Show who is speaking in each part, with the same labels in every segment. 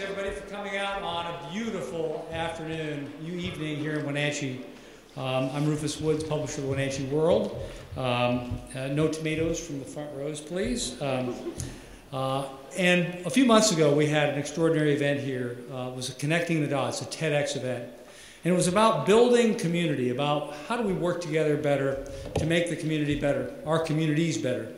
Speaker 1: everybody for coming out on a beautiful evening here in Wenatchee. I'm Rufus Woods, publisher of the Wenatchee World. No tomatoes from the front rows, please. And a few months ago, we had an extraordinary event here. It was a Connecting the Dots, a TEDx event. And it was about building community, about how do we work together better to make the community better, our communities better.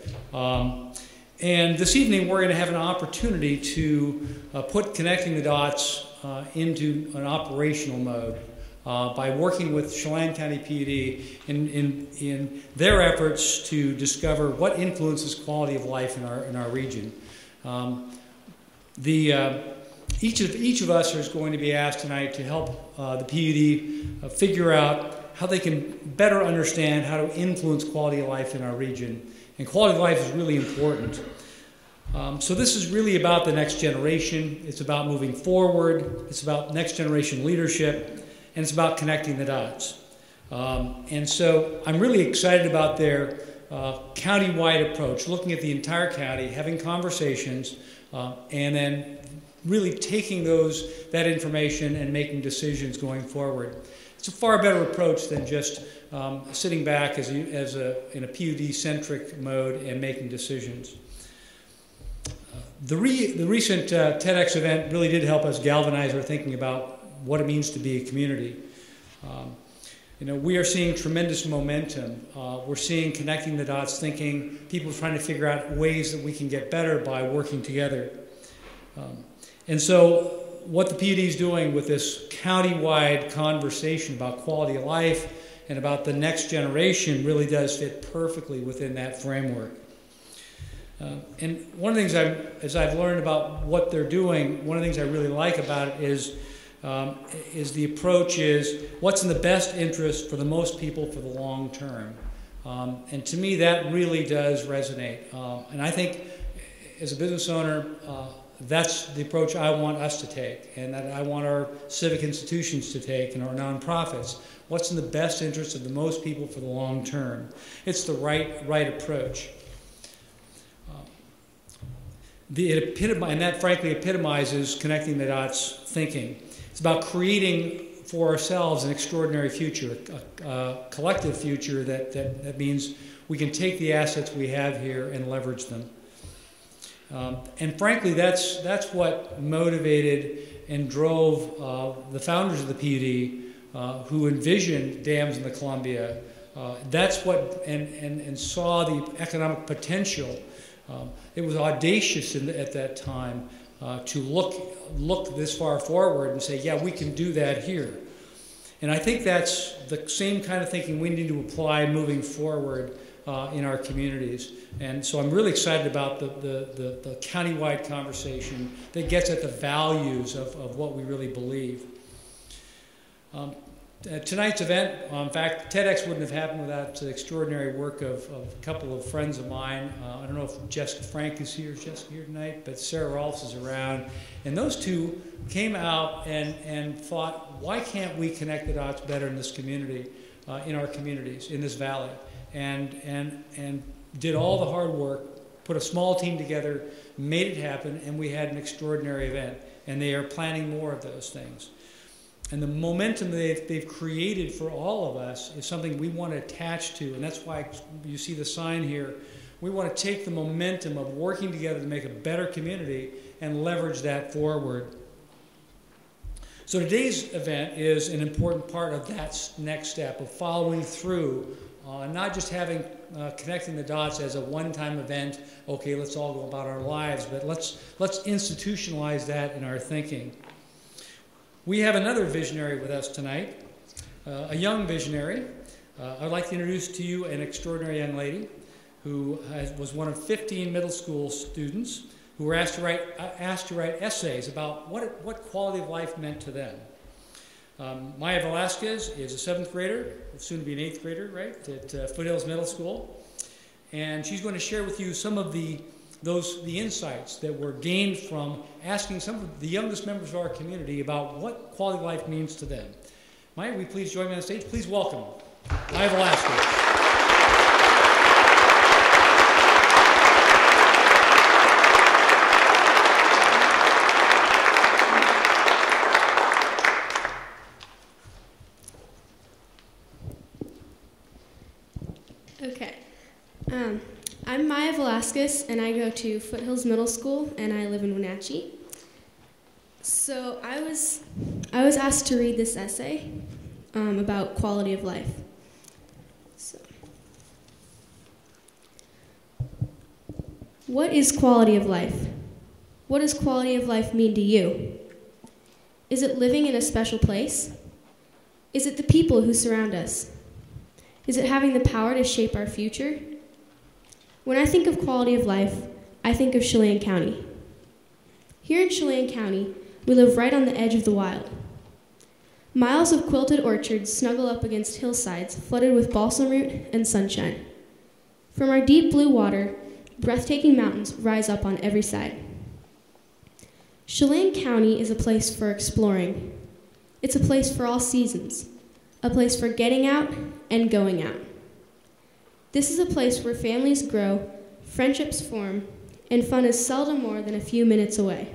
Speaker 1: And this evening, we're going to have an opportunity to put Connecting the Dots into an operational mode by working with Chelan County PUD in their efforts to discover what influences quality of life in our region. Each of us is going to be asked tonight to help the PUD figure out how they can better understand how to influence quality of life in our region. And quality of life is really important. So this is really about the next generation. It's about moving forward. It's about next generation leadership. And it's about connecting the dots. And so I'm really excited about their county-wide approach, looking at the entire county, having conversations, and then really taking that information and making decisions going forward. It's a far better approach than just sitting back in a PUD-centric mode and making decisions. The recent TEDx event really did help us galvanize our thinking about what it means to be a community. We are seeing tremendous momentum. We're seeing Connecting the Dots thinking, people trying to figure out ways that we can get better by working together. And so what the PUD is doing with this county-wide conversation about quality of life and about the next generation really does fit perfectly within that framework. And one of the things as I've learned about what they're doing, one of the things I really like about it is the approach is what's in the best interest for the most people for the long term. And to me, that really does resonate. And I think as a business owner, that's the approach I want us to take, and that I want our civic institutions to take and our nonprofits. What's in the best interest of the most people for the long term? It's the right approach. And that frankly epitomizes Connecting the Dots thinking. It's about creating for ourselves an extraordinary future, a collective future that means we can take the assets we have here and leverage them. And frankly, that's what motivated and drove the founders of the PUD who envisioned dams in the Columbia. That's what, and saw the economic potential. It was audacious at that time to look this far forward and say, yeah, we can do that here. And I think that's the same kind of thinking we need to apply moving forward in our communities. And so I'm really excited about the county-wide conversation that gets at the values of what we really believe. Tonight's event, in fact, TEDx wouldn't have happened without the extraordinary work of a couple of friends of mine. I don't know if Jessica Frank is here. Is Jessica here tonight? But Sarah Rolfs is around. And those two came out and thought, why can't we connect the dots better in this community, in our communities, in this valley? And did all the hard work, put a small team together, made it happen, and we had an extraordinary event. And they are planning more of those things. And the momentum they've created for all of us is something we want to attach to, and that's why you see the sign here. We want to take the momentum of working together to make a better community and leverage that forward. So today's event is an important part of that next step of following through, not just having Connecting the Dots as a one-time event. Okay, let's all go about our lives, but let's institutionalize that in our thinking. We have another visionary with us tonight, a young visionary. I'd like to introduce to you an extraordinary young lady who was one of 15 middle school students who were asked to write essays about what quality of life meant to them. Maya Velasquez is a 7th grader, soon to be an 8th grader, right, at Foothills Middle School. And she's going to share with you some of the insights that were gained from asking some of the youngest members of our community about what quality of life means to them. Maya, will you please join me on the stage? Please welcome Maya Velasquez.
Speaker 2: Velasquez, and I go to Foothills Middle School, and I live in Wenatchee. So I was asked to read this essay about quality of life. So, what is quality of life? What does quality of life mean to you? Is it living in a special place? Is it the people who surround us? Is it having the power to shape our future? When I think of quality of life, I think of Chelan County. Here in Chelan County, we live right on the edge of the wild. Miles of quilted orchards snuggle up against hillsides flooded with balsam root and sunshine. From our deep blue water, breathtaking mountains rise up on every side. Chelan County is a place for exploring. It's a place for all seasons, a place for getting out and going out. This is a place where families grow, friendships form, and fun is seldom more than a few minutes away.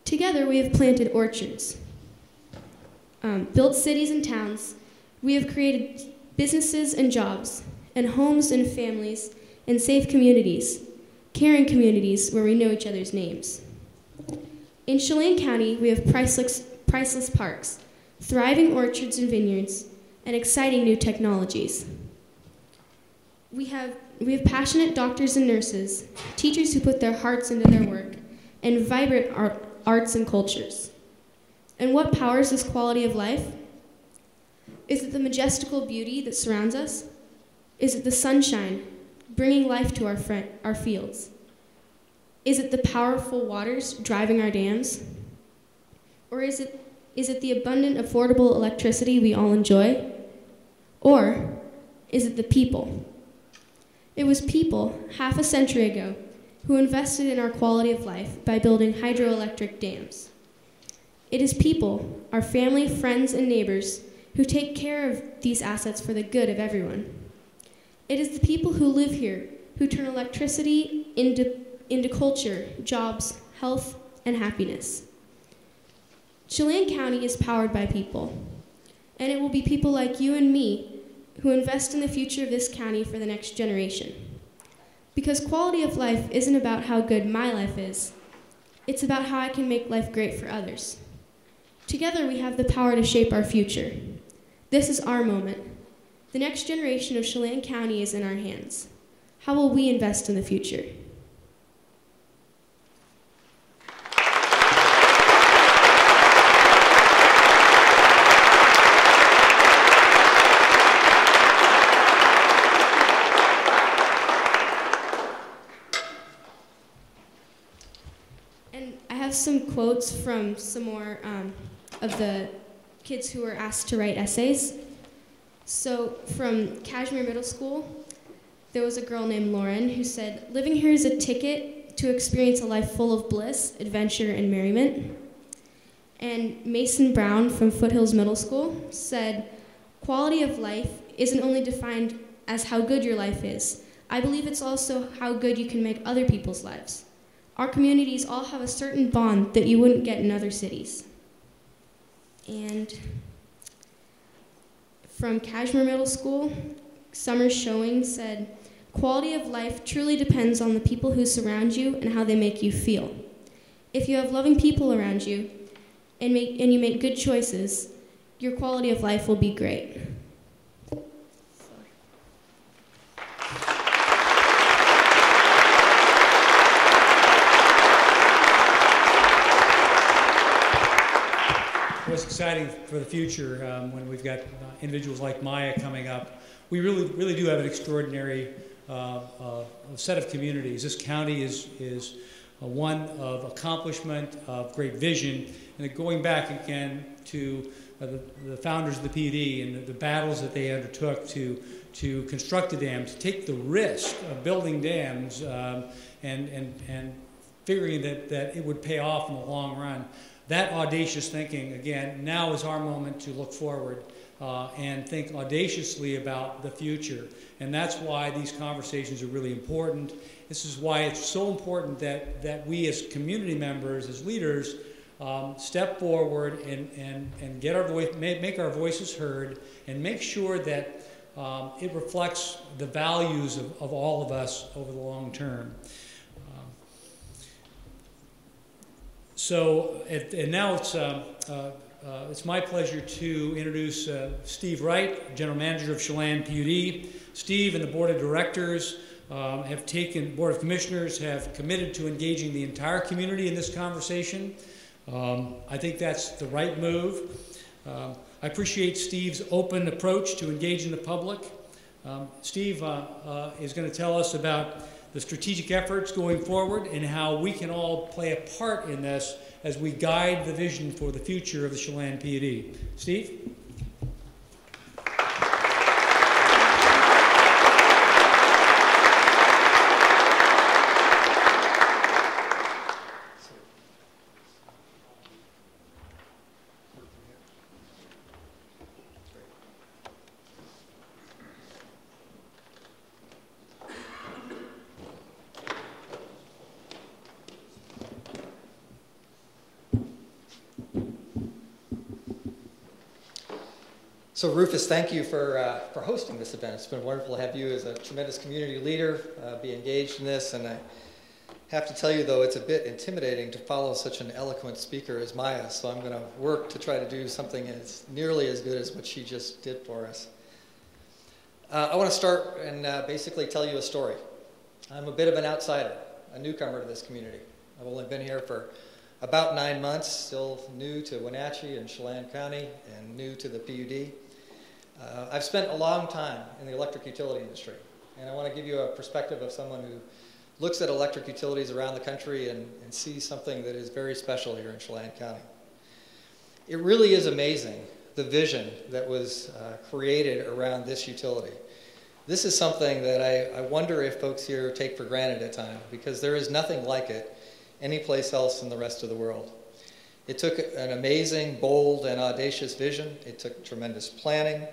Speaker 2: Together, we have planted orchards, built cities and towns. We have created businesses and jobs, and homes and families, and safe communities, caring communities where we know each other's names. In Chelan County, we have priceless parks, thriving orchards and vineyards, and exciting new technologies. We have passionate doctors and nurses, teachers who put their hearts into their work, and vibrant arts and cultures. And what powers this quality of life? Is it the majestical beauty that surrounds us? Is it the sunshine, bringing life to our fields? Is it the powerful waters driving our dams? Or is it the abundant, affordable electricity we all enjoy? Or is it the people? It was people, half a century ago, who invested in our quality of life by building hydroelectric dams. It is people, our family, friends, and neighbors, who take care of these assets for the good of everyone. It is the people who live here who turn electricity into culture, jobs, health, and happiness. Chelan County is powered by people, and it will be people like you and me who invest in the future of this county for the next generation. Because quality of life isn't about how good my life is, it's about how I can make life great for others. Together we have the power to shape our future. This is our moment. The next generation of Chelan County is in our hands. How will we invest in the future? And I have some quotes from some more of the kids who were asked to write essays. So from Kashmir Middle School, there was a girl named Lauren who said, "Living here is a ticket to experience a life full of bliss, adventure, and merriment." And Mason Brown from Foothills Middle School said, "Quality of life isn't only defined as how good your life is. I believe it's also how good you can make other people's lives. Our communities all have a certain bond that you wouldn't get in other cities." And from Kashmir Middle School, Summer Showing said, "Quality of life truly depends on the people who surround you and how they make you feel. If you have loving people around you and you make good choices, your quality of life will be great."
Speaker 1: What's exciting for the future when we've got individuals like Maya coming up, we really do have an extraordinary set of communities. This county is one of accomplishment, of great vision, and going back again to the founders of the PUD and the battles that they undertook to construct the dam, to take the risk of building dams and figuring that it would pay off in the long run. That audacious thinking, again, now is our moment to look forward and think audaciously about the future. And that's why these conversations are really important. This is why it's so important that we as community members, as leaders, step forward and get our voice, make our voices heard, and make sure that it reflects the values of all of us over the long term. And now it's my pleasure to introduce Steve Wright, General Manager of Chelan PUD. Steve and the Board of Directors Board of Commissioners have committed to engaging the entire community in this conversation. I think that's the right move. I appreciate Steve's open approach to engaging the public. Steve is going to tell us about the strategic efforts going forward and how we can all play a part in this as we guide the vision for the future of the Chelan PUD. Steve?
Speaker 3: So Rufus, thank you for hosting this event. It's been wonderful to have you as a tremendous community leader be engaged in this. And I have to tell you, though, it's a bit intimidating to follow such an eloquent speaker as Maya. So I'm going to work to try to do something as nearly as good as what she just did for us. I want to start and basically tell you a story. I'm a bit of an outsider, a newcomer to this community. I've only been here for about 9 months, still new to Wenatchee and Chelan County and new to the PUD. I've spent a long time in the electric utility industry, and I want to give you a perspective of someone who looks at electric utilities around the country and sees something that is very special here in Chelan County. It really is amazing, the vision that was created around this utility. This is something that I wonder if folks here take for granted at times, because there is nothing like it anyplace else in the rest of the world. It took an amazing, bold, and audacious vision. It took tremendous planning.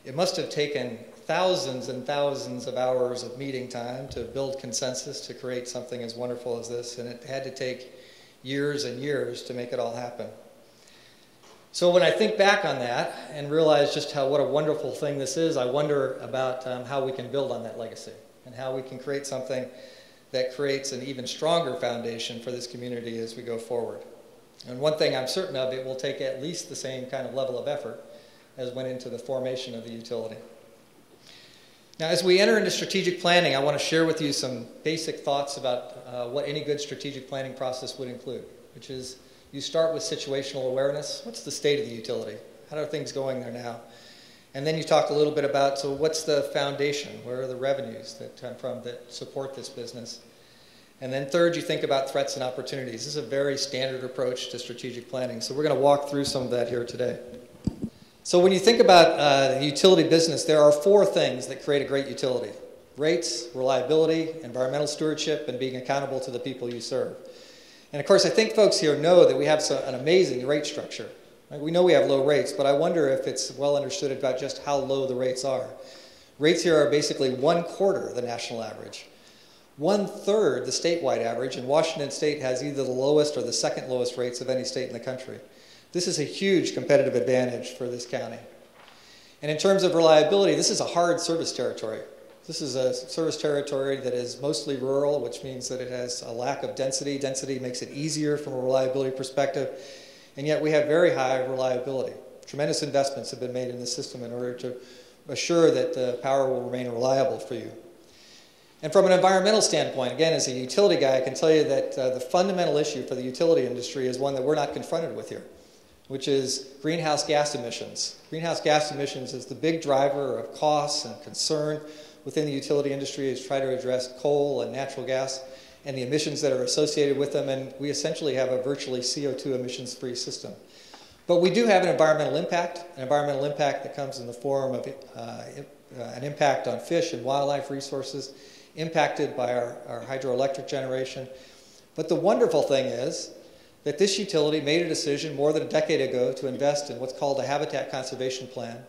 Speaker 3: It must have taken thousands and thousands of hours of meeting time to build consensus to create something as wonderful as this, and it had to take years and years to make it all happen. So when I think back on that and realize just what a wonderful thing this is, I wonder about how we can build on that legacy and how we can create something that creates an even stronger foundation for this community as we go forward. And one thing I'm certain of, it will take at least the same kind of level of effort as went into the formation of the utility. Now, as we enter into strategic planning, I want to share with you some basic thoughts about what any good strategic planning process would include, which is you start with situational awareness. What's the state of the utility? How are things going there now? And then you talk a little bit about, so what's the foundation? Where are the revenues that come from that support this business? And then third, you think about threats and opportunities. This is a very standard approach to strategic planning. So we're going to walk through some of that here today. So when you think about the utility business, there are 4 things that create a great utility: rates, reliability, environmental stewardship, and being accountable to the people you serve. And of course, I think folks here know that we have an amazing rate structure. We know we have low rates, but I wonder if it's well understood about just how low the rates are. Rates here are basically 1/4 the national average, 1/3 the statewide average, and Washington State has either the lowest or the second lowest rates of any state in the country. This is a huge competitive advantage for this county. And in terms of reliability, this is a hard service territory. This is a service territory that is mostly rural, which means that it has a lack of density. Density makes it easier from a reliability perspective. And yet we have very high reliability. Tremendous investments have been made in the system in order to assure that the power will remain reliable for you. And from an environmental standpoint, again, as a utility guy, I can tell you that the fundamental issue for the utility industry is one that we're not confronted with here, which is greenhouse gas emissions. Greenhouse gas emissions is the big driver of costs and concern within the utility industry as try to address coal and natural gas and the emissions that are associated with them, and we essentially have a virtually CO2 emissions-free system. But we do have an environmental impact that comes in the form of an impact on fish and wildlife resources, impacted by our hydroelectric generation. But the wonderful thing is that this utility made a decision more than a decade ago to invest in what's called a habitat conservation plan,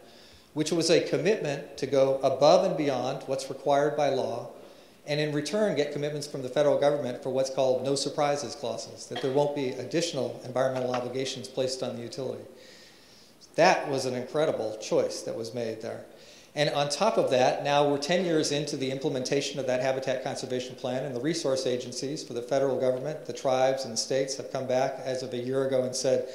Speaker 3: which was a commitment to go above and beyond what's required by law, and in return get commitments from the federal government for what's called no surprises clauses, that there won't be additional environmental obligations placed on the utility. That was an incredible choice that was made there. And on top of that, now we're 10 years into the implementation of that habitat conservation plan, and the resource agencies for the federal government, the tribes, and the states have come back as of a year ago and said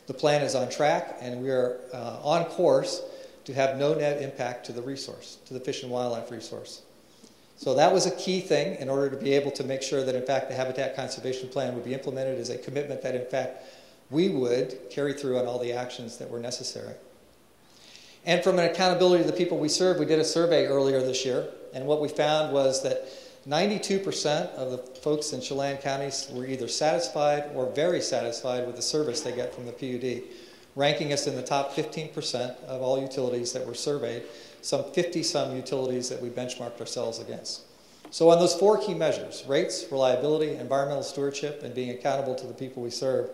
Speaker 3: the plan is on track, and we are on course to have no net impact to the resource, to the fish and wildlife resource. So that was a key thing in order to be able to make sure that, in fact, the habitat conservation plan would be implemented as a commitment that, in fact, we would carry through on all the actions that were necessary. And from an accountability to the people we serve, we did a survey earlier this year, and what we found was that 92% of the folks in Chelan counties were either satisfied or very satisfied with the service they get from the PUD, ranking us in the top 15% of all utilities that were surveyed, some 50-some utilities that we benchmarked ourselves against. So on those 4 key measures, rates, reliability, environmental stewardship, and being accountable to the people we serve,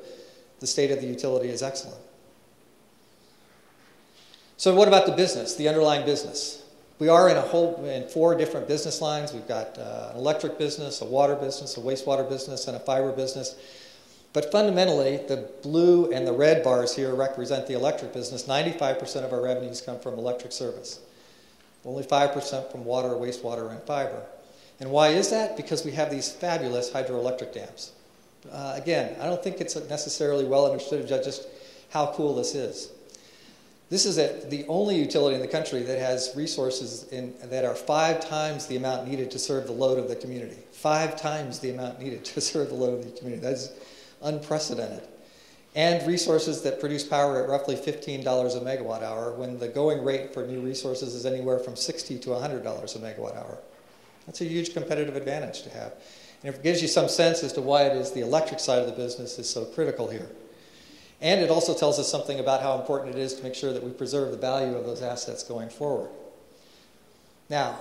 Speaker 3: the state of the utility is excellent. So what about the business, the underlying business? We are in 4 different business lines. We've got an electric business, a water business, a wastewater business, and a fiber business. But fundamentally, the blue and the red bars here represent the electric business. 95% of our revenues come from electric service. Only 5% from water, wastewater, and fiber. And why is that? Because we have these fabulous hydroelectric dams. Again, I don't think it's necessarily well understood just how cool this is. This is the only utility in the country that has resources that are 5 times the amount needed to serve the load of the community. 5 times the amount needed to serve the load of the community. That is unprecedented. And resources that produce power at roughly $15 a megawatt hour when the going rate for new resources is anywhere from $60 to $100 a megawatt hour. That's a huge competitive advantage to have. And it gives you some sense as to why it is the electric side of the business is so critical here. And it also tells us something about how important it is to make sure that we preserve the value of those assets going forward. Now,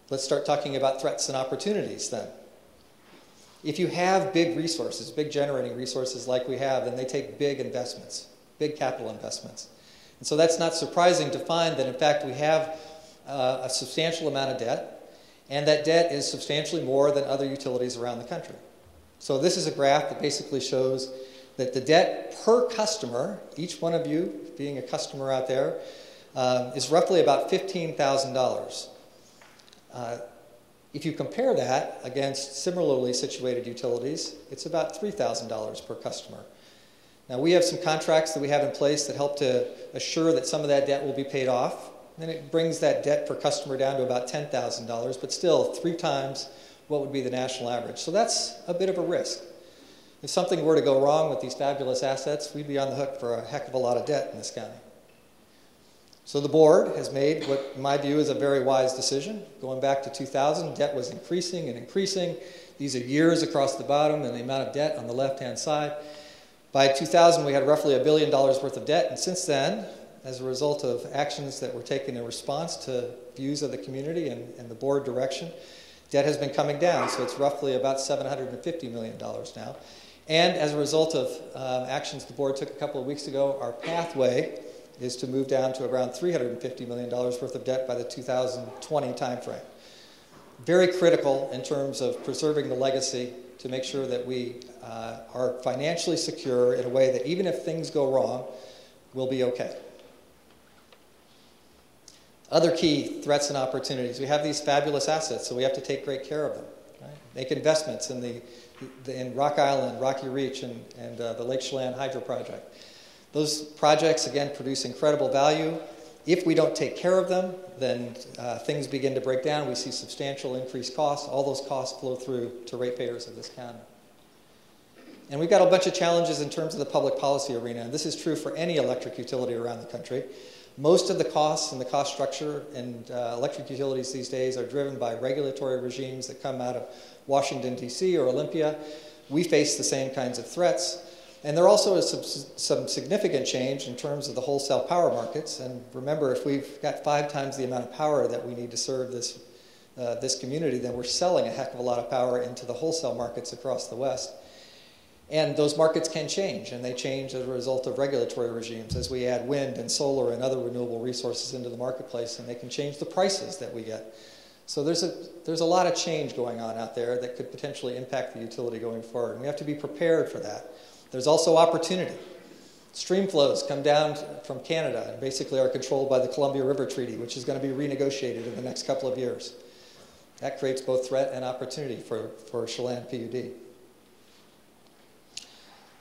Speaker 3: let's start talking about threats and opportunities then. If you have big resources, big generating resources like we have, then they take big investments, big capital investments. And so that's not surprising to find that, in fact, we have a substantial amount of debt, and that debt is substantially more than other utilities around the country. So this is a graph that basically shows that the debt per customer, each one of you being a customer out there, is roughly about $15,000. If you compare that against similarly situated utilities, it's about $3,000 per customer. Now, we have some contracts that we have in place that help to assure that some of that debt will be paid off, and it brings that debt per customer down to about $10,000, but still 3 times what would be the national average. So that's a bit of a risk. If something were to go wrong with these fabulous assets, we'd be on the hook for a heck of a lot of debt in this county. So the board has made what, in my view, is a very wise decision. Going back to 2000, debt was increasing and increasing. These are years across the bottom and the amount of debt on the left-hand side. By 2000, we had roughly $1 billion worth of debt, and since then, as a result of actions that were taken in response to views of the community and the board direction, debt has been coming down, so it's roughly about $750 million now. And as a result of actions the board took a couple of weeks ago, our pathway is to move down to around $350 million worth of debt by the 2020 timeframe. Very critical in terms of preserving the legacy to make sure that we are financially secure in a way that even if things go wrong, we'll be okay. Other key threats and opportunities. We have these fabulous assets, so we have to take great care of them. Right? Make investments in Rock Island, Rocky Reach, and the Lake Chelan Hydro Project. Those projects, again, produce incredible value. If we don't take care of them, then things begin to break down. We see substantial increased costs. All those costs flow through to ratepayers of this county. And we've got a bunch of challenges in terms of the public policy arena, and this is true for any electric utility around the country. Most of the costs and the cost structure in electric utilities these days are driven by regulatory regimes that come out of Washington, D.C. or Olympia. We face the same kinds of threats. And there also is some significant change in terms of the wholesale power markets. And remember, if we've got 5 times the amount of power that we need to serve this community, then we're selling a heck of a lot of power into the wholesale markets across the West. And those markets can change, and they change as a result of regulatory regimes as we add wind and solar and other renewable resources into the marketplace, and they can change the prices that we get. So there's a lot of change going on out there that could potentially impact the utility going forward, and we have to be prepared for that. There's also opportunity. Stream flows come down from Canada and basically are controlled by the Columbia River Treaty, which is going to be renegotiated in the next couple of years. That creates both threat and opportunity for Chelan PUD.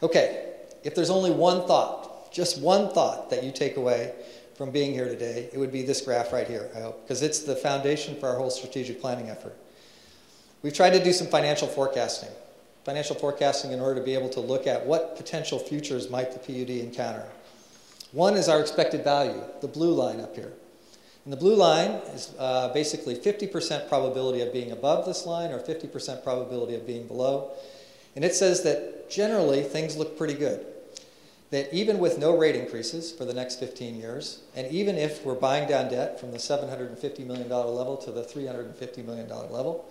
Speaker 3: Okay, if there's only one thought, just one thought that you take away from being here today, it would be this graph right here, I hope, because it's the foundation for our whole strategic planning effort. We've tried to do some financial forecasting. Financial forecasting in order to be able to look at what potential futures might the PUD encounter. One is our expected value, the blue line up here. And the blue line is basically 50% probability of being above this line or 50% probability of being below. And it says that generally things look pretty good. That even with no rate increases for the next 15 years, and even if we're buying down debt from the $750 million level to the $350 million level,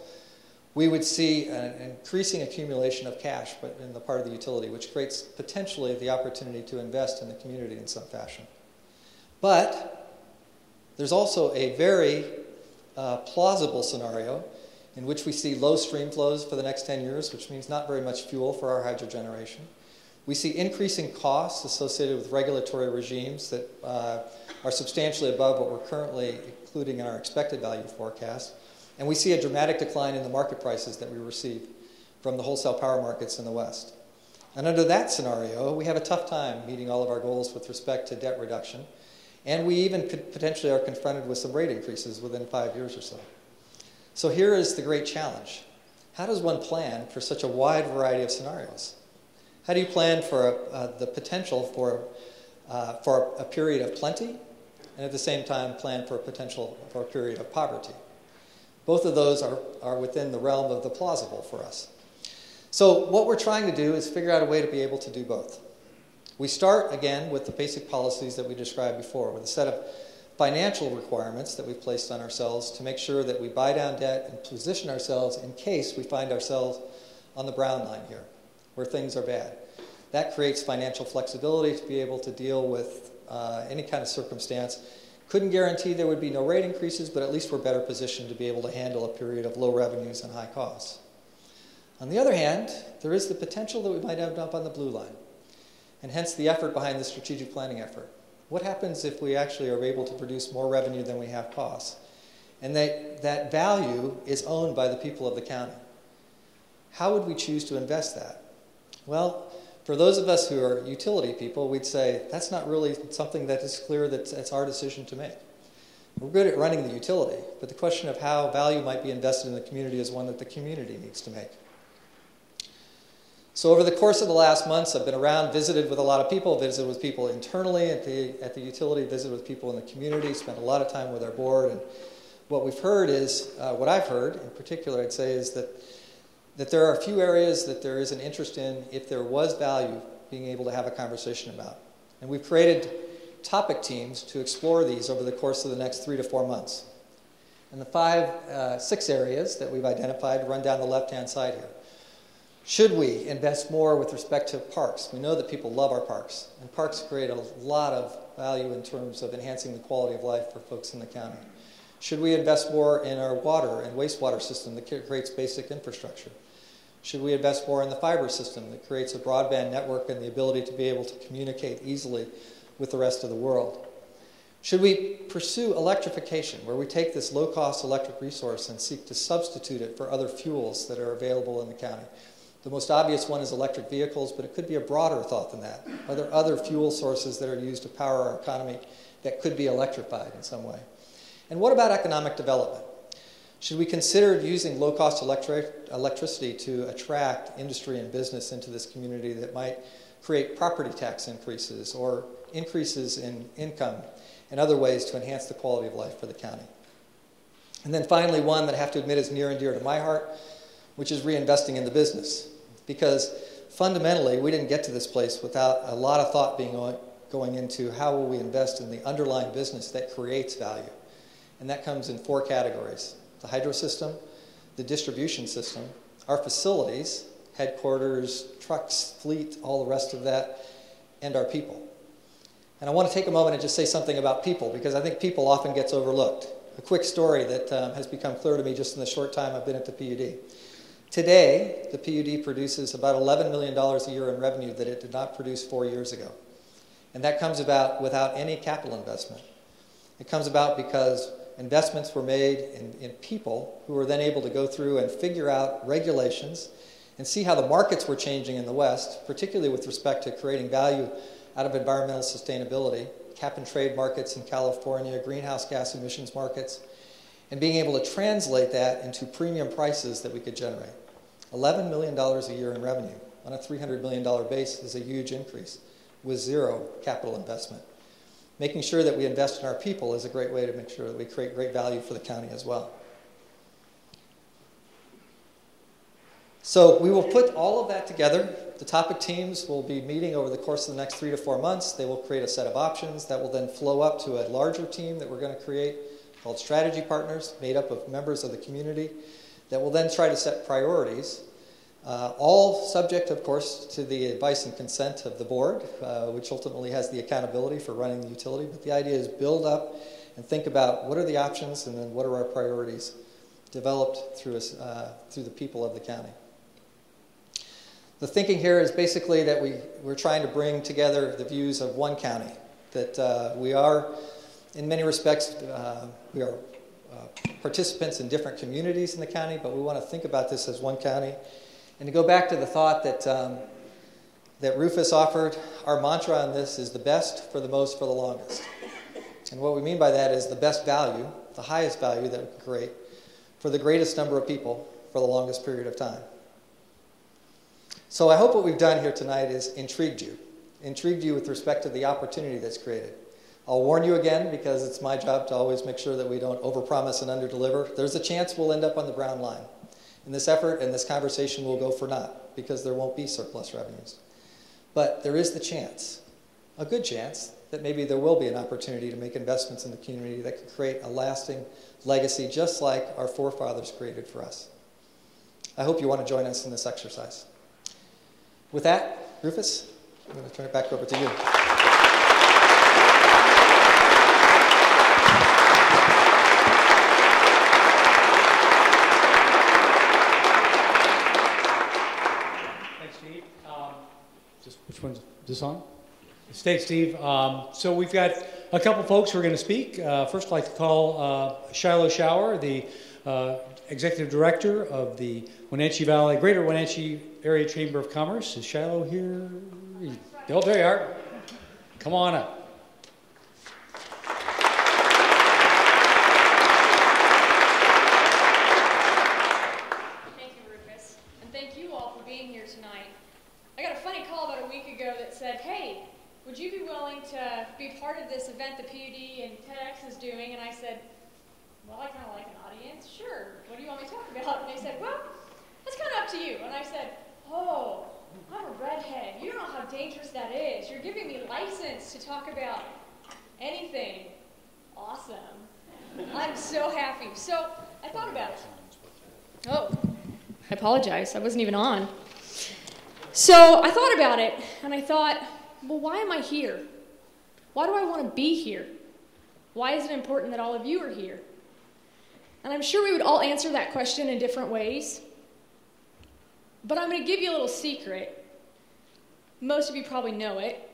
Speaker 3: we would see an increasing accumulation of cash in the part of the utility, which creates potentially the opportunity to invest in the community in some fashion. But there's also a very plausible scenario in which we see low stream flows for the next 10 years, which means not very much fuel for our hydro generation. We see increasing costs associated with regulatory regimes that are substantially above what we're currently including in our expected value forecast. And we see a dramatic decline in the market prices that we receive from the wholesale power markets in the West. And under that scenario, we have a tough time meeting all of our goals with respect to debt reduction. And we even potentially are confronted with some rate increases within 5 years or so. So here is the great challenge. How does one plan for such a wide variety of scenarios? How do you plan for the potential for a period of plenty, and at the same time plan for a potential for a period of poverty? Both of those are within the realm of the plausible for us. So what we're trying to do is figure out a way to be able to do both. We start, again, with the basic policies that we described before, with a set of financial requirements that we've placed on ourselves to make sure that we buy down debt and position ourselves in case we find ourselves on the brown line here, where things are bad. That creates financial flexibility to be able to deal with any kind of circumstance. Couldn't guarantee there would be no rate increases, but at least we're better positioned to be able to handle a period of low revenues and high costs. On the other hand, there is the potential that we might end up on the blue line, and hence the effort behind the strategic planning effort. What happens if we actually are able to produce more revenue than we have costs? And that value is owned by the people of the county. How would we choose to invest that? Well, for those of us who are utility people, we'd say that's not really something that is clear that it's our decision to make. We're good at running the utility, but the question of how value might be invested in the community is one that the community needs to make. So over the course of the last months, I've been around, visited with a lot of people, visited with people internally at the utility, visited with people in the community, spent a lot of time with our board. And what we've heard is, what I've heard in particular, I'd say, is that there are a few areas that there is an interest in if there was value being able to have a conversation about. And we've created topic teams to explore these over the course of the next 3 to 4 months. And the 6 areas that we've identified run down the left-hand side here. Should we invest more with respect to parks? We know that people love our parks, and parks create a lot of value in terms of enhancing the quality of life for folks in the county. Should we invest more in our water and wastewater system that creates basic infrastructure? Should we invest more in the fiber system that creates a broadband network and the ability to be able to communicate easily with the rest of the world? Should we pursue electrification, where we take this low-cost electric resource and seek to substitute it for other fuels that are available in the county? The most obvious one is electric vehicles, but it could be a broader thought than that. Are there other fuel sources that are used to power our economy that could be electrified in some way? And what about economic development? Should we consider using low-cost electricity to attract industry and business into this community that might create property tax increases or increases in income and other ways to enhance the quality of life for the county? And then finally, one that I have to admit is near and dear to my heart, which is reinvesting in the business. Because fundamentally, we didn't get to this place without a lot of thought going into how will we invest in the underlying business that creates value. And that comes in 4 categories: the hydro system, the distribution system, our facilities, headquarters, trucks, fleet, all the rest of that, and our people. And I want to take a moment and just say something about people, because I think people often gets overlooked. A quick story that has become clear to me just in the short time I've been at the PUD. Today, the PUD produces about $11 million a year in revenue that it did not produce 4 years ago. And that comes about without any capital investment. It comes about because investments were made in people who were then able to go through and figure out regulations and see how the markets were changing in the West, particularly with respect to creating value out of environmental sustainability, cap and trade markets in California, greenhouse gas emissions markets, and being able to translate that into premium prices that we could generate. $11 million a year in revenue on a $300 million base is a huge increase with zero capital investment. Making sure that we invest in our people is a great way to make sure that we create great value for the county as well. So we will put all of that together. The topic teams will be meeting over the course of the next 3 to 4 months. They will create a set of options that will then flow up to a larger team that we're going to create called strategy partners, made up of members of the community, that will then try to set priorities, all subject, of course, to the advice and consent of the board, which ultimately has the accountability for running the utility. But the idea is build up and think about what are the options and then what are our priorities developed through the people of the county. The thinking here is basically that we're trying to bring together the views of one county, that we are, in many respects, we are participants in different communities in the county, but we want to think about this as one county. And to go back to the thought that Rufus offered, our mantra on this is the best for the most for the longest. And what we mean by that is the best value, the highest value that we can create for the greatest number of people for the longest period of time. So I hope what we've done here tonight is intrigued you with respect to the opportunity that's created. I'll warn you again, because it's my job to always make sure that we don't overpromise and underdeliver. There's a chance we'll end up on the brown line. And this effort and this conversation will go for naught, because there won't be surplus revenues. But there is the chance, a good chance, that maybe there will be an opportunity to make investments in the community that could create a lasting legacy, just like our forefathers created for us. I hope you want to join us in this exercise. With that, Rufus, I'm going to turn it back over to you.
Speaker 1: Thanks, Steve. Which one's this on? Stay, Steve. So we've got a couple folks who are going to speak. First, I'd like to call Shiloh Shower, the Executive Director of the Wenatchee Valley, Greater Wenatchee Area Chamber of Commerce. Is Shiloh here? Oh, there you are. Come on up.
Speaker 4: Thank you, Rufus. And thank you all for being here tonight. I got a funny call about a week ago that said, hey, would you be willing to be part of this event the PUD and TEDx is doing? And I said, well, I kind of like an audience. Sure. What do you want me to talk about? And they said, well, that's kind of up to you. And I said, oh, I'm a redhead. You don't know how dangerous that is. You're giving me license to talk about anything. Awesome. I'm so happy. So I thought about it. Oh, I apologize. I wasn't even on. So I thought about it, and I thought, well, why am I here? Why do I want to be here? Why is it important that all of you are here? And I'm sure we would all answer that question in different ways. But I'm going to give you a little secret. Most of you probably know it.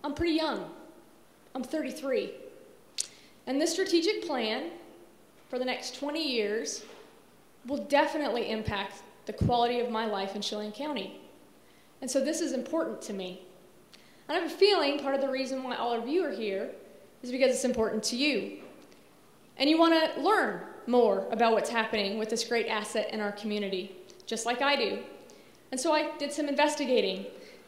Speaker 4: I'm pretty young. I'm 33. And this strategic plan for the next 20 years will definitely impact the quality of my life in Chelan County. And so this is important to me. And I have a feeling part of the reason why all of you are here is because it's important to you. And you want to learn more about what's happening with this great asset in our community, just like I do. And so I did some investigating,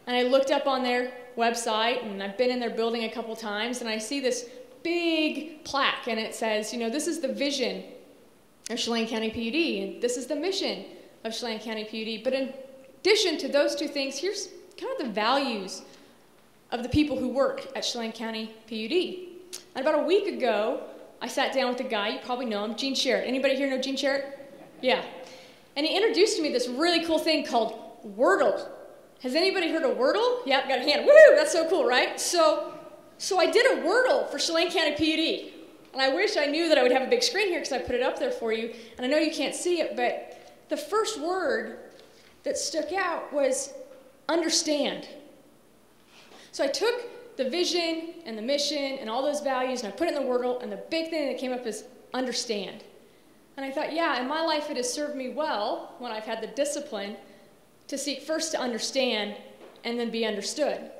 Speaker 4: and I looked up on their website, and I've been in their building a couple times, and I see this big plaque, and it says, you know, this is the vision of Chelan County PUD, and this is the mission of Chelan County PUD. But in addition to those two things, here's kind of the values of the people who work at Chelan County PUD. And about a week ago, I sat down with a guy, you probably know him, Gene Sherritt. Anybody here know Gene Sherritt? Yeah. And he introduced to me this really cool thing called Wordle. Has anybody heard of Wordle? Yep, got a hand. Woo, that's so cool, right? So I did a Wordle for Chelan County PUD. And I wish I knew that I would have a big screen here because I put it up there for you. And I know you can't see it, but the first word that stuck out was understand. So I took the vision and the mission and all those values, and I put it in the Wordle, and the big thing that came up is understand. And I thought, yeah, in my life it has served me well when I've had the discipline to seek first to understand and then be understood.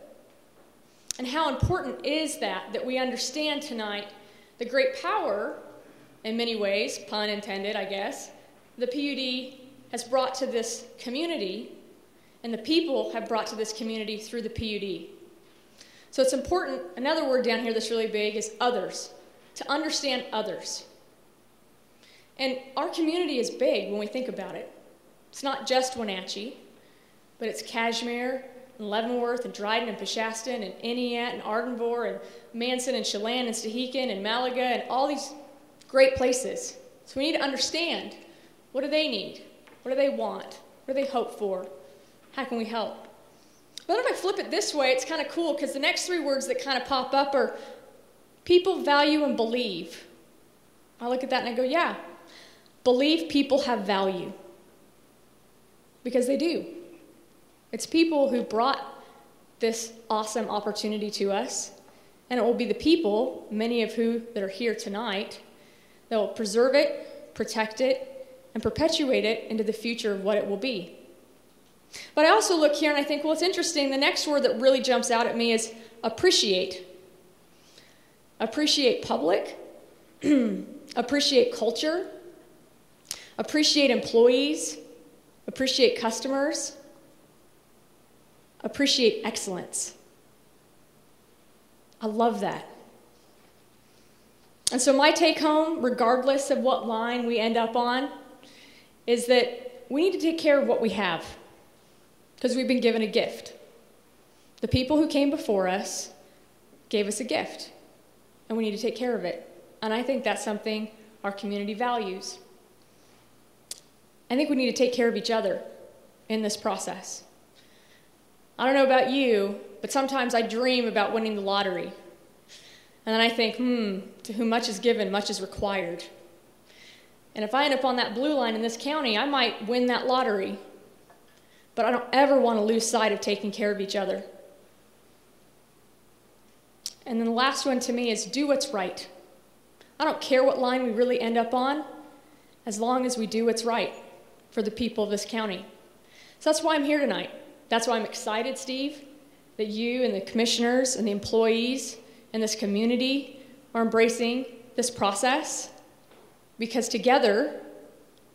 Speaker 4: And how important is that we understand tonight the great power, in many ways, pun intended, I guess, the PUD has brought to this community, and the people have brought to this community through the PUD. So it's important, another word down here that's really big is others, to understand others. And our community is big when we think about it. It's not just Wenatchee, but it's Cashmere, and Leavenworth, and Dryden, and Peshastin, and Eniat, and Ardenvor, and Manson, and Chelan, and Stehekin, and Malaga, and all these great places. So we need to understand, what do they need? What do they want? What do they hope for? How can we help? But if I flip it this way, it's kind of cool, because the next three words that kind of pop up are people, value, and believe. I look at that and I go, yeah, believe people have value. Because they do. It's people who brought this awesome opportunity to us, and it will be the people, many of who that are here tonight, that will preserve it, protect it, and perpetuate it into the future of what it will be. But I also look here and I think, well, it's interesting. The next word that really jumps out at me is appreciate. Appreciate public, appreciate culture, appreciate employees, appreciate customers, appreciate excellence. I love that. And so my take home, regardless of what line we end up on, is that we need to take care of what we have, because we've been given a gift. The people who came before us gave us a gift, and we need to take care of it. And I think that's something our community values. I think we need to take care of each other in this process. I don't know about you, but sometimes I dream about winning the lottery. And then I think, to whom much is given, much is required. And if I end up on that blue line in this county, I might win that lottery. But I don't ever want to lose sight of taking care of each other. And then the last one to me is do what's right. I don't care what line we really end up on, as long as we do what's right for the people of this county. So that's why I'm here tonight. That's why I'm excited, Steve, that you and the commissioners and the employees and this community are embracing this process, because together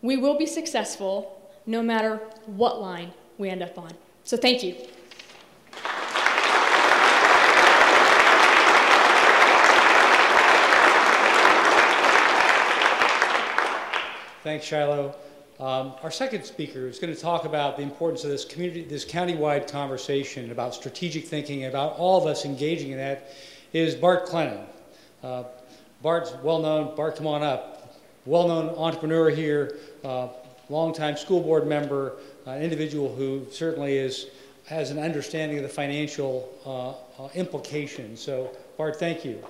Speaker 4: we will be successful no matter what line we end up on. So thank you.
Speaker 1: Thanks, Shiloh. Our second speaker is going to talk about the importance of this community, this countywide conversation about strategic thinking, about all of us engaging in that, is Bart Clennon. Bart's well-known. Bart, come on up. Well-known entrepreneur here, longtime school board member, an individual who certainly has an understanding of the financial implications. So, Bart, thank you.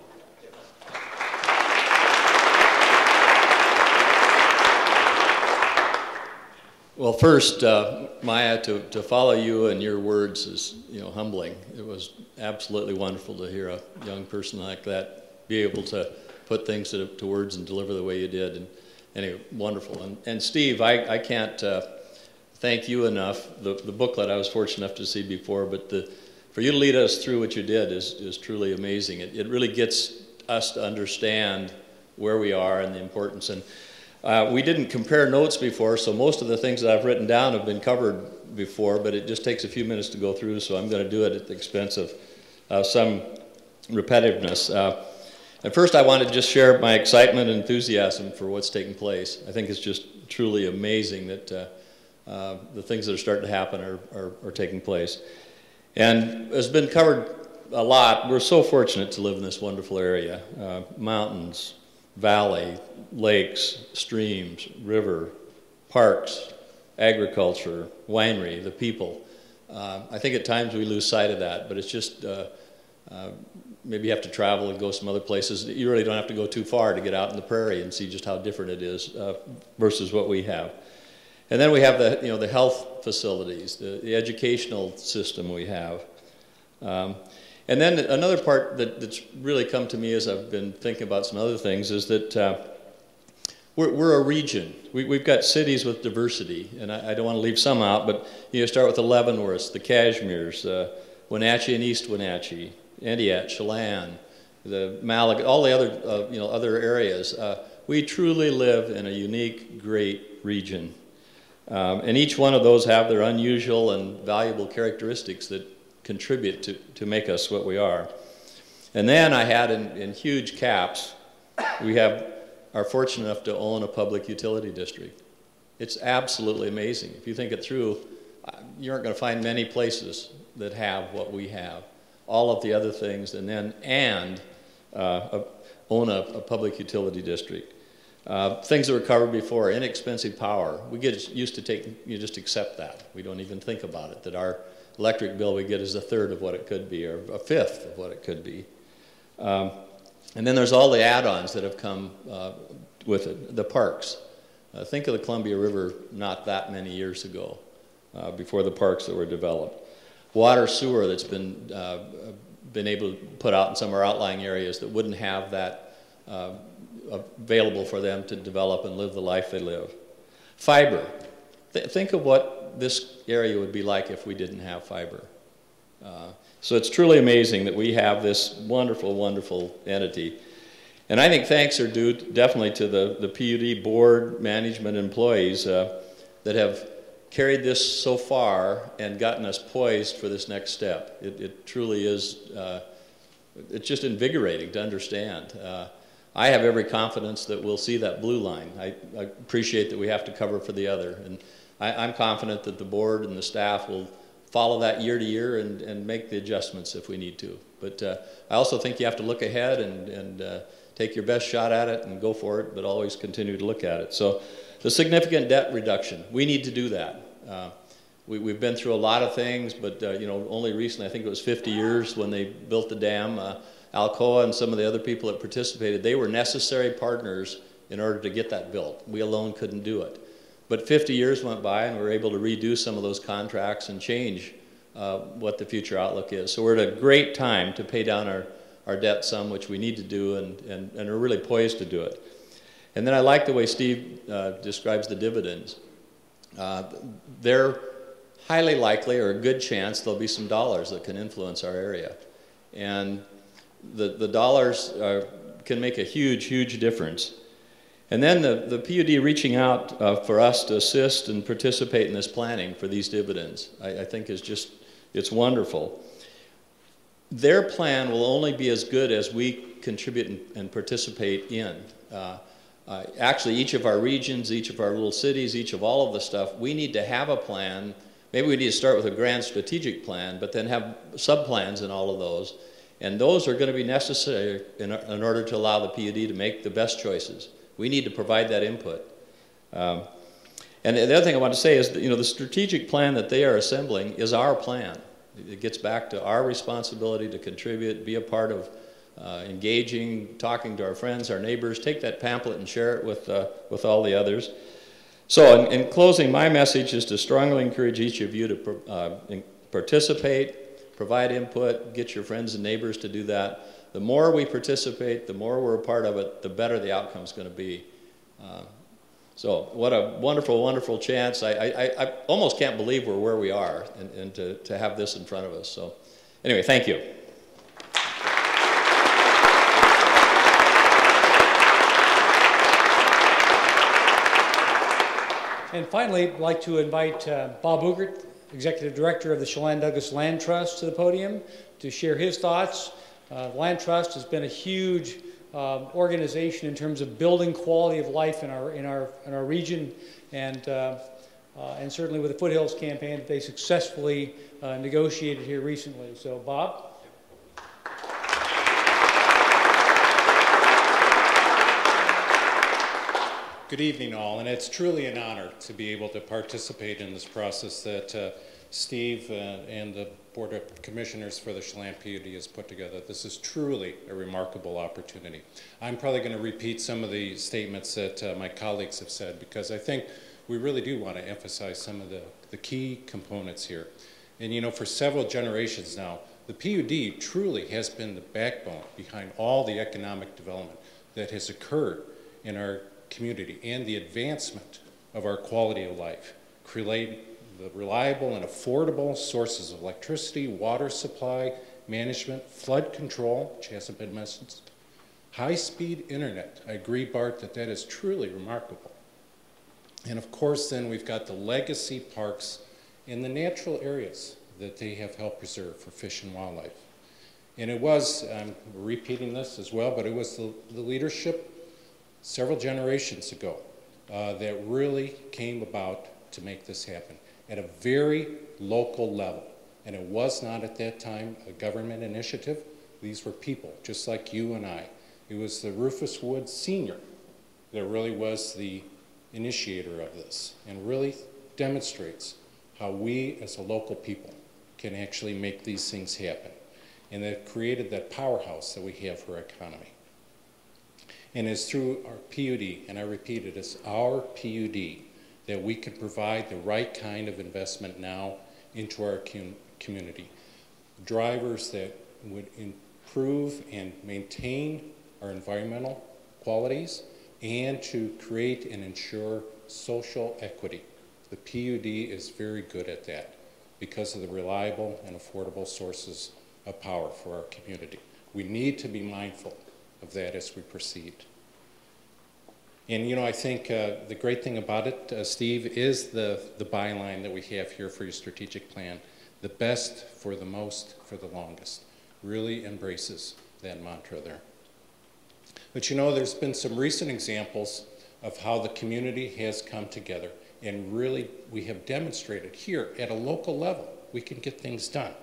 Speaker 5: Well, first, Maya, to follow you and your words is, humbling. It was absolutely wonderful to hear a young person like that be able to put things to words and deliver the way you did. And anyway, wonderful. And Steve, I can't thank you enough. The booklet I was fortunate enough to see before, but for you to lead us through what you did is truly amazing. It really gets us to understand where we are and the importance. And we didn't compare notes before, so most of the things that I've written down have been covered before, but it just takes a few minutes to go through, so I'm going to do it at the expense of some repetitiveness. And first I want to just share my excitement and enthusiasm for what's taking place. I think it's just truly amazing that the things that are starting to happen are taking place. And it's been covered a lot. We're so fortunate to live in this wonderful area. Mountains, valley, lakes, streams, river, parks, agriculture, winery, the people. I think at times we lose sight of that, but it's just maybe you have to travel and go some other places. You really don't have to go too far to get out in the prairie and see just how different it is versus what we have. And then we have the health facilities, the educational system we have. And then another part that's really come to me as I've been thinking about some other things is that we're a region. We've got cities with diversity, and I don't want to leave some out, but you start with the Leavenworths, the Cashmeres, Wenatchee and East Wenatchee, Entiat, Chelan, the Malaga, all the other other areas. We truly live in a unique, great region, and each one of those have their unusual and valuable characteristics that contribute to make us what we are. And then I had in huge caps, we are fortunate enough to own a public utility district. It's absolutely amazing. If you think it through, you aren't going to find many places that have what we have. All of the other things, and own a public utility district. Things that were covered before, inexpensive power. We get used to you just accept that. We don't even think about it, that our electric bill we get is a third of what it could be, or a fifth of what it could be. And then there's all the add-ons that have come with it. The parks. Think of the Columbia River not that many years ago, before the parks that were developed. Water, sewer that's been able to put out in some of our outlying areas that wouldn't have that available for them to develop and live the life they live. Fiber. Think of what this area would be like if we didn't have fiber. So it's truly amazing that we have this wonderful, wonderful entity. And I think thanks are due definitely to the PUD board, management, employees that have carried this so far and gotten us poised for this next step. It truly is, it's just invigorating to understand. I have every confidence that we'll see that blue line. I appreciate that we have to cover for the other. And I'm confident that the board and the staff will follow that year to year and make the adjustments if we need to. But I also think you have to look ahead and take your best shot at it and go for it, but always continue to look at it. So the significant debt reduction, we need to do that. We've been through a lot of things, but only recently, I think it was 50 years when they built the dam. Alcoa and some of the other people that participated, they were necessary partners in order to get that built. We alone couldn't do it. But 50 years went by and we were able to redo some of those contracts and change what the future outlook is. So we're at a great time to pay down our debt some, which we need to do, and are really poised to do it. And then I like the way Steve describes the dividends. They're highly likely, or a good chance, there'll be some dollars that can influence our area. And the dollars can make a huge, huge difference. And then the PUD reaching out for us to assist and participate in this planning for these dividends, I think is just, it's wonderful. Their plan will only be as good as we contribute and participate in. Actually, each of our regions, each of our little cities, each of all of the stuff, we need to have a plan. Maybe we need to start with a grand strategic plan, but then have sub-plans in all of those. And those are going to be necessary in order to allow the PUD to make the best choices. We need to provide that input. And the other thing I want to say is that, the strategic plan that they are assembling is our plan. It gets back to our responsibility to contribute, be a part of engaging, talking to our friends, our neighbors. Take that pamphlet and share it with all the others. So in closing, my message is to strongly encourage each of you to participate, provide input, get your friends and neighbors to do that. The more we participate, the more we're a part of it, the better the outcome's going to be. So what a wonderful, wonderful chance. I almost can't believe we're where we are and to have this in front of us. So anyway, thank you.
Speaker 1: And finally, I'd like to invite Bob Ugert, Executive Director of the Chelan Douglas Land Trust, to the podium to share his thoughts. Land Trust has been a huge organization in terms of building quality of life in our region, and certainly with the Foothills campaign that they successfully negotiated here recently. So, Bob.
Speaker 6: Good evening, all, and it's truly an honor to be able to participate in this process that Steve and the Board of Commissioners for the Chelan PUD has put together. This is truly a remarkable opportunity. I'm probably going to repeat some of the statements that my colleagues have said, because I think we really do want to emphasize some of the key components here. And for several generations now, The PUD truly has been the backbone behind all the economic development that has occurred in our community and the advancement of our quality of life, creating the reliable and affordable sources of electricity, water supply, management, flood control, which hasn't been mentioned, high-speed internet. I agree, Bart, that that is truly remarkable. And of course, then we've got the legacy parks in the natural areas that they have helped preserve for fish and wildlife. And it was, I'm repeating this as well, but it was the leadership several generations ago that really came about to make this happen at a very local level. And it was not at that time a government initiative. These were people, just like you and I. It was the Rufus Wood Sr. that really was the initiator of this and really demonstrates how we as a local people can actually make these things happen. And that created that powerhouse that we have for our economy. And it's through our PUD, and I repeat it, it's our PUD that we can provide the right kind of investment now into our community. Drivers that would improve and maintain our environmental qualities and to create and ensure social equity. The PUD is very good at that because of the reliable and affordable sources of power for our community. We need to be mindful of that as we proceed. And you know, I think the great thing about it, Steve, is the byline that we have here for your strategic plan. The best for the most for the longest. Really embraces that mantra there. But you know, there's been some recent examples of how the community has come together, and really we have demonstrated here at a local level we can get things done.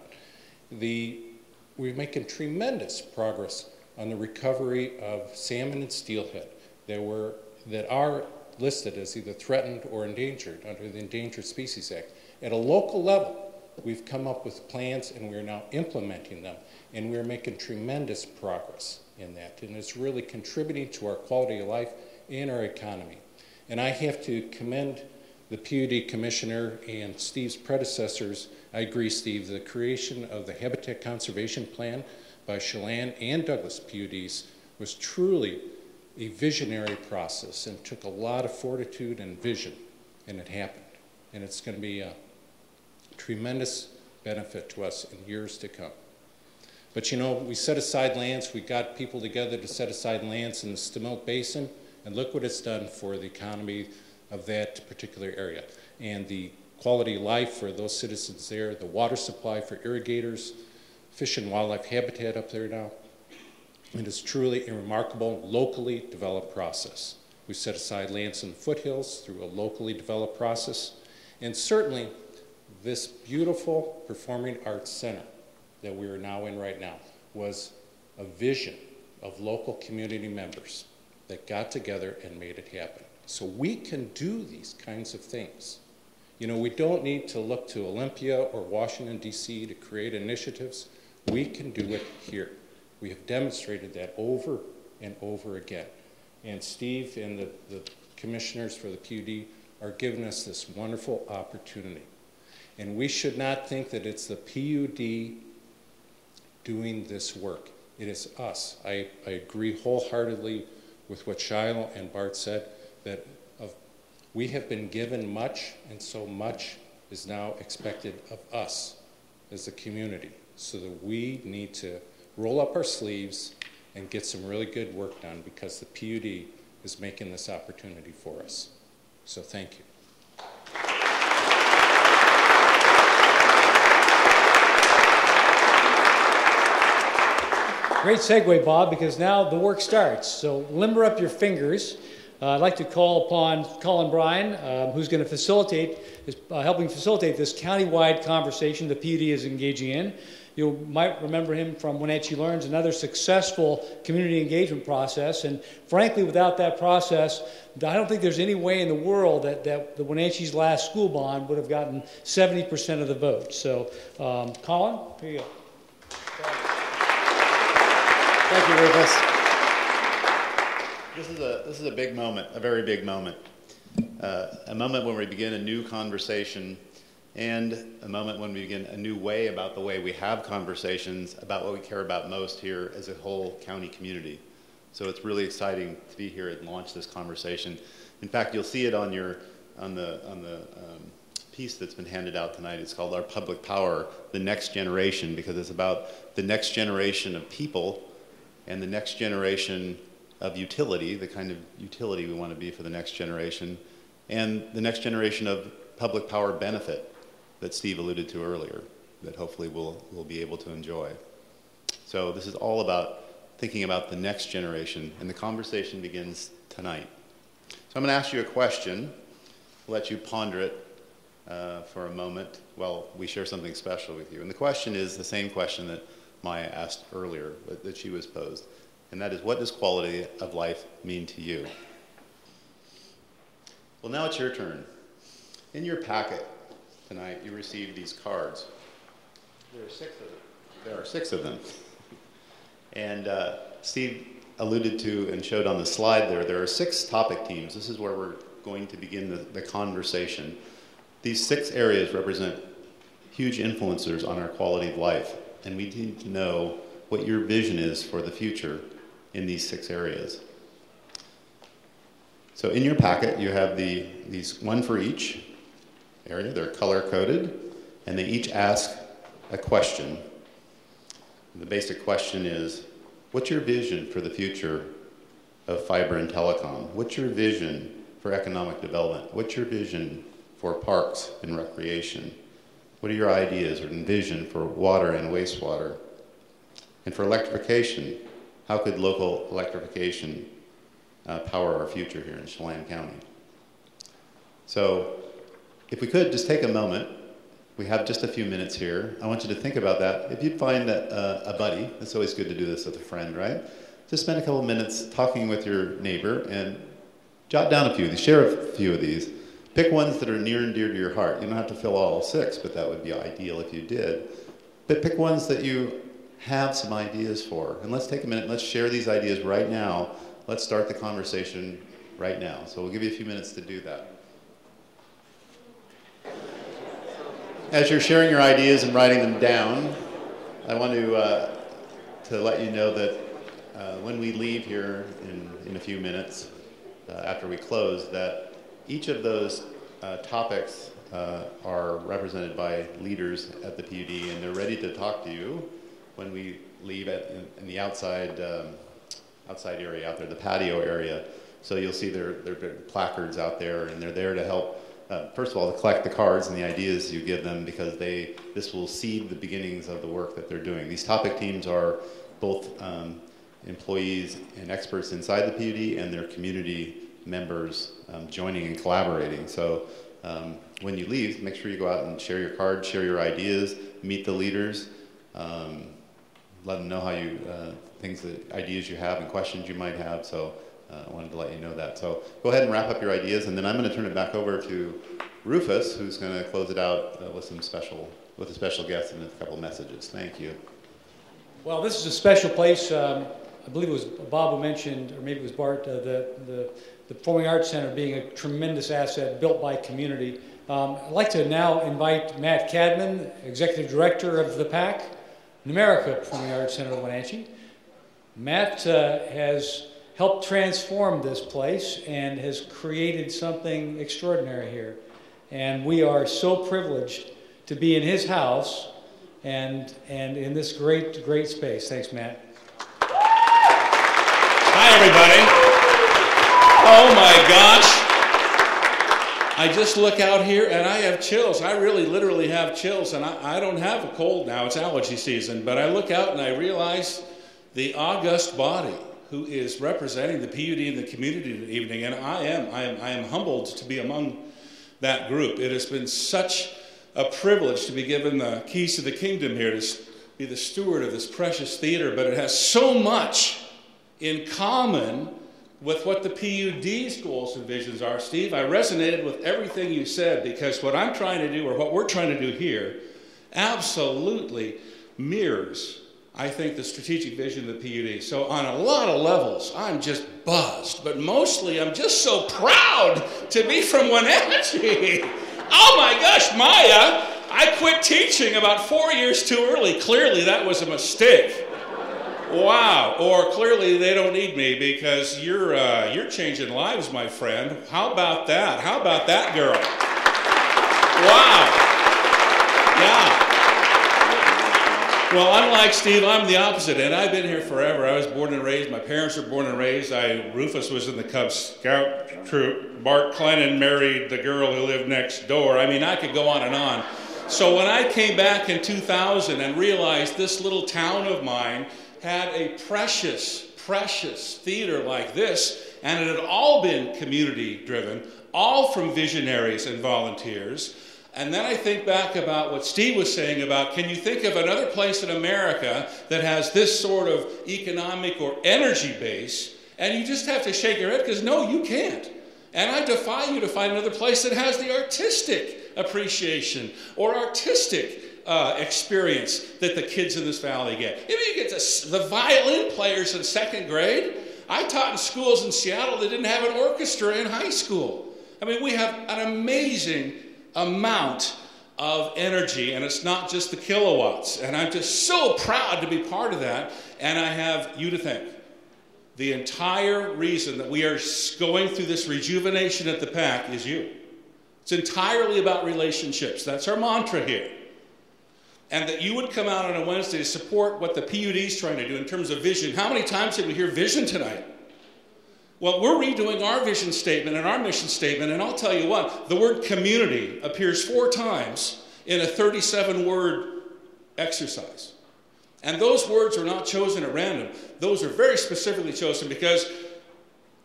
Speaker 6: We're making tremendous progress on the recovery of salmon and steelhead that are listed as either threatened or endangered under the Endangered Species Act. At a local level, we've come up with plans and we're now implementing them, and we're making tremendous progress in that, and it's really contributing to our quality of life and our economy. And I have to commend the PUD Commissioner and Steve's predecessors. I agree, Steve, the creation of the Habitat Conservation Plan by Chelan and Douglas PUDs was truly a visionary process and took a lot of fortitude and vision, and it happened. And it's going to be a tremendous benefit to us in years to come. But you know, we set aside lands, we got people together to set aside lands in the Stamilk Basin, and look what it's done for the economy of that particular area. And the quality of life for those citizens there, the water supply for irrigators, fish and wildlife habitat up there now. It is truly a remarkable locally developed process. We set aside lands in the foothills through a locally developed process. And certainly this beautiful Performing Arts Center that we are now in right now was a vision of local community members that got together and made it happen. So we can do these kinds of things. You know, we don't need to look to Olympia or Washington, D.C. to create initiatives. We can do it here. We have demonstrated that over and over again. And Steve and the commissioners for the PUD are giving us this wonderful opportunity. And we should not think that it's the PUD doing this work. It is us. I agree wholeheartedly with what Shiloh and Bart said, that we have been given much, and so much is now expected of us as a community, so that we need to roll up our sleeves and get some really good work done, because the PUD is making this opportunity for us. So thank you.
Speaker 1: Great segue, Bob, because now the work starts. So limber up your fingers. I'd like to call upon Colin Bryan, who's going to facilitate, helping facilitate this countywide conversation the PUD is engaging in. You might remember him from Wenatchee Learns, another successful community engagement process. And frankly, without that process, I don't think there's any way in the world that the Wenatchee's last school bond would have gotten 70% of the vote. So, Colin, here you go.
Speaker 7: Thank you, Rufus. This is a big moment, a very big moment. A moment when we begin a new conversation
Speaker 8: and a moment when we begin a new way about the way we have conversations about what we care about most here as a whole county community. So it's really exciting to be here and launch this conversation. In fact, you'll see it on the piece that's been handed out tonight. It's called Our Public Power, the Next Generation, because it's about the next generation of people and the next generation of utility, the kind of utility we want to be for the next generation, and the next generation of public power benefit that Steve alluded to earlier, that hopefully we'll be able to enjoy. So this is all about thinking about the next generation, and the conversation begins tonight. So I'm going to ask you a question. I'll let you ponder it for a moment while we share something special with you. And the question is the same question that Maya asked earlier, that she was posed. And that is, what does quality of life mean to you? Well, now it's your turn. In your packet tonight, you received these cards. There are 6 of them. There are 6 of them. And Steve alluded to and showed on the slide there are 6 topic teams. This is where we're going to begin the conversation. These 6 areas represent huge influencers on our quality of life, and we need to know what your vision is for the future in these 6 areas. So in your packet, you have these one for each area. They're color-coded, and they each ask a question. The basic question is, what's your vision for the future of fiber and telecom? What's your vision for economic development? What's your vision for parks and recreation? What are your ideas or vision for water and wastewater? And for electrification, how could local electrification power our future here in Chelan County? So if we could just take a moment. We have just a few minutes here. I want you to think about that. If you'd find a buddy, it's always good to do this with a friend, right? Just spend a couple minutes talking with your neighbor and jot down a few of these, share a few of these. Pick ones that are near and dear to your heart. You don't have to fill all 6, but that would be ideal if you did. But pick ones that you have some ideas for. And let's take a minute, let's share these ideas right now. Let's start the conversation right now. So we'll give you a few minutes to do that. As you're sharing your ideas and writing them down, I want to let you know that when we leave here in a few minutes, after we close, that each of those topics are represented by leaders at the PUD, and they're ready to talk to you when we leave in the outside area out there, the patio area. So you'll see their placards out there, and they're there to help. First of all, to collect the cards and the ideas you give them, because this will seed the beginnings of the work that they're doing. These topic teams are both employees and experts inside the PUD and their community members joining and collaborating. So when you leave, make sure you go out and share your cards, share your ideas, meet the leaders, let them know how ideas you have and questions you might have. So I wanted to let you know that. So go ahead and wrap up your ideas, and then I'm going to turn it back over to Rufus, who's going to close it out with a special guest and a couple of messages. Thank you.
Speaker 1: Well, this is a special place. I believe it was Bob who mentioned, or maybe it was Bart, the Performing Arts Center being a tremendous asset built by community. I'd like to now invite Matt Cadman, Executive Director of the PAC, Numerica Performing Arts Center of Wenatchee. Matt has helped transform this place and has created something extraordinary here. And we are so privileged to be in his house and in this great, great space. Thanks, Matt.
Speaker 9: Hi, everybody. Oh, my gosh. I just look out here and I have chills. I really literally have chills, and I don't have a cold now. It's allergy season. But I look out and I realize the august body who is representing the PUD in the community this evening, and I am humbled to be among that group. It has been such a privilege to be given the keys to the kingdom here, to be the steward of this precious theater, but it has so much in common with what the PUD's goals and visions are. Steve, I resonated with everything you said, because what I'm trying to do, or what we're trying to do here, absolutely mirrors, I think, the strategic vision of the PUD. So on a lot of levels, I'm just buzzed, but mostly I'm just so proud to be from Wenatchee. Oh my gosh, Maya, I quit teaching about 4 years too early. Clearly that was a mistake. Wow, or clearly they don't need me because you're changing lives, my friend. How about that? How about that, girl? Wow. Yeah. Well, unlike Steve, I'm the opposite, and I've been here forever. I was born and raised, my parents were born and raised. Rufus was in the Cub Scout troop. Bart Clennon married the girl who lived next door. I mean, I could go on and on. So when I came back in 2000 and realized this little town of mine had a precious, precious theater like this, and it had all been community driven, all from visionaries and volunteers. And then I think back about what Steve was saying about, can you think of another place in America that has this sort of economic or energy base? And you just have to shake your head because no, you can't. And I defy you to find another place that has the artistic appreciation or artistic experience that the kids in this valley get. I mean, you get the violin players in 2nd grade. I taught in schools in Seattle that didn't have an orchestra in high school. I mean, we have an amazing amount of energy, and it's not just the kilowatts. And I'm just so proud to be part of that, and I have you to thank. The entire reason that we are going through this rejuvenation at the PAC is you. It's entirely about relationships. That's our mantra here. And that you would come out on a Wednesday to support what the PUD is trying to do in terms of vision. How many times did we hear vision tonight? Well, we're redoing our vision statement and our mission statement, and I'll tell you what, the word community appears 4 times in a 37-word exercise. And those words are not chosen at random. Those are very specifically chosen because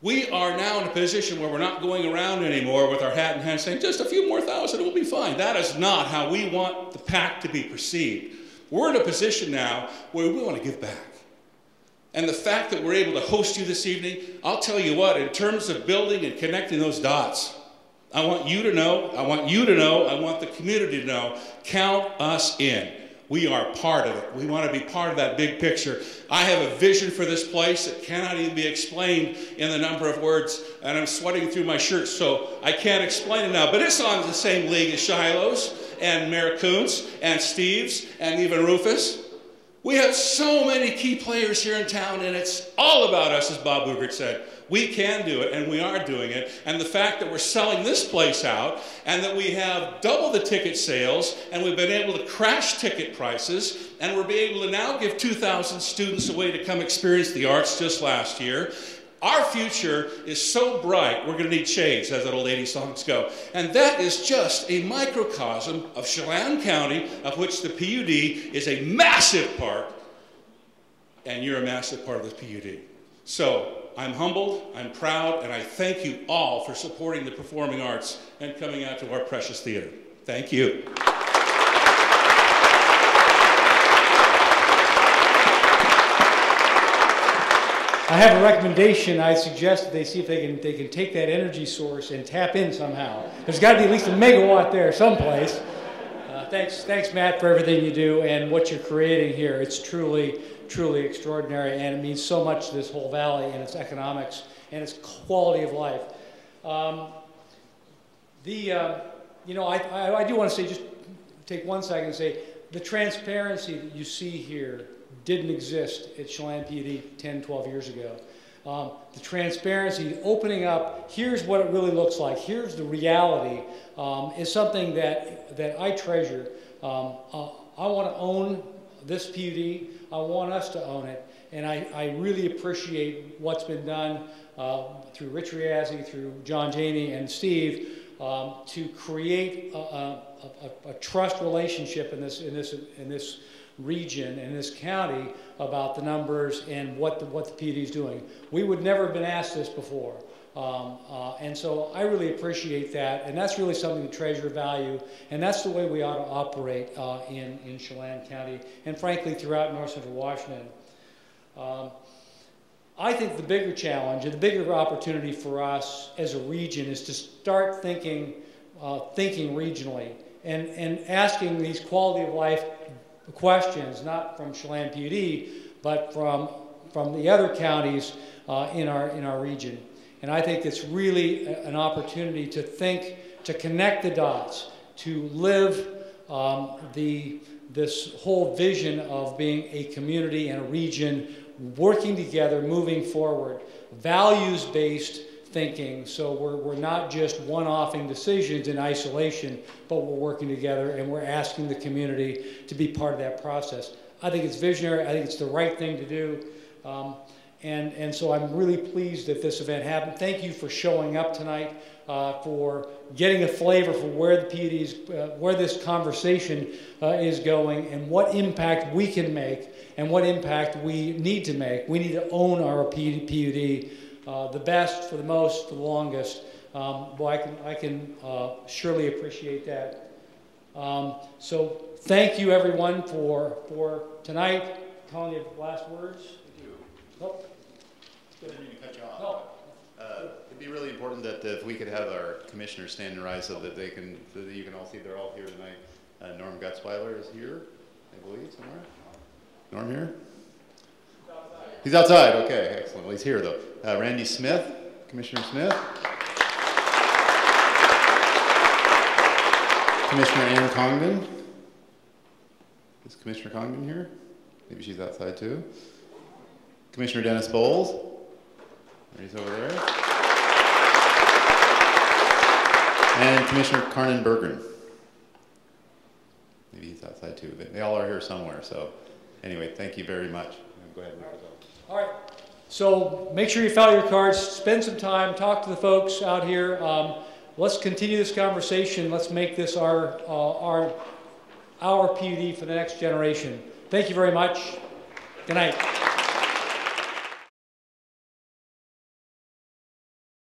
Speaker 9: we are now in a position where we're not going around anymore with our hat in hand saying, just a few more thousand, it will be fine. That is not how we want the PAC to be perceived. We're in a position now where we want to give back. And the fact that we're able to host you this evening, I'll tell you what, in terms of building and connecting those dots, I want you to know, I want you to know, I want the community to know, count us in. We are part of it. We want to be part of that big picture. I have a vision for this place that cannot even be explained in the number of words, and I'm sweating through my shirt, so I can't explain it now. But it's on the same league as Shiloh's, and Mayor Kuntz, and Steve's, and even Rufus. We have so many key players here in town, and it's all about us, as Bob Ugert said. We can do it, and we are doing it. And the fact that we're selling this place out, and that we have double the ticket sales, and we've been able to crash ticket prices, and we're being able to now give 2,000 students away to come experience the arts just last year. Our future is so bright, we're going to need shades, as that old 80s songs go. And that is just a microcosm of Chelan County, of which the PUD is a massive part, and you're a massive part of the PUD. So I'm humbled, I'm proud, and I thank you all for supporting the performing arts and coming out to our precious theater. Thank you.
Speaker 1: I have a recommendation. I suggest that they see if they can take that energy source and tap in somehow. There's got to be at least a megawatt there someplace. Thanks, Matt, for everything you do and what you're creating here. It's truly extraordinary, and it means so much to this whole valley and its economics and its quality of life. You know, I do want to say, just take 1 second and say, the transparency that you see here didn't exist at Chelan PUD 10, 12 years ago. The transparency, the opening up, here's what it really looks like, here's the reality, is something that I treasure. I want to own this PUD. I want us to own it. And I really appreciate what's been done through Rich Riazzi, through John Janey and Steve, to create a trust relationship in this region, in this county, about the numbers and what the PUD is doing. We would never have been asked this before. And so I really appreciate that, and that's really something to treasure, value, and that's the way we ought to operate in Chelan County, and frankly throughout North Central Washington. I think the bigger challenge, and the bigger opportunity for us as a region, is to start thinking regionally, and asking these quality of life questions, not from Chelan PUD, but from the other counties in our region. And I think it's really an opportunity to think to connect the dots, to live this whole vision of being a community and a region working together, moving forward, values-based thinking. So we're not just one-offing decisions in isolation, but we're working together and we're asking the community to be part of that process. I think it's visionary. I think it's the right thing to do. And so I'm really pleased that this event happened. Thank you for showing up tonight, for getting a flavor for where the PUD's, where this conversation is going, and what impact we can make, and what impact we need to make. We need to own our PUD, the best, for the most, for the longest. Boy, I can surely appreciate that. So thank you, everyone, for tonight. Colin, you have last words?
Speaker 8: Oh. I didn't mean to cut you off. No. It'd be really important that if we could have our commissioners stand and rise so that they can, so that you can all see they're all here tonight. Norm Gutzweiler is here, I believe, somewhere. Norm here? He's outside. Okay, excellent. Well, he's here though. Randy Smith, Commissioner Smith. Commissioner Ann Congdon. Is Commissioner Congdon here? Maybe she's outside too. Commissioner Dennis Bowles. He's over there. And Commissioner Carnan Bergen. Maybe he's outside too. They all are here somewhere. So anyway, thank you very much. Go ahead.
Speaker 1: All right. So make sure you file your cards. Spend some time. Talk to the folks out here. Let's continue this conversation. Let's make this our PUD for the next generation. Thank you very much. Good night.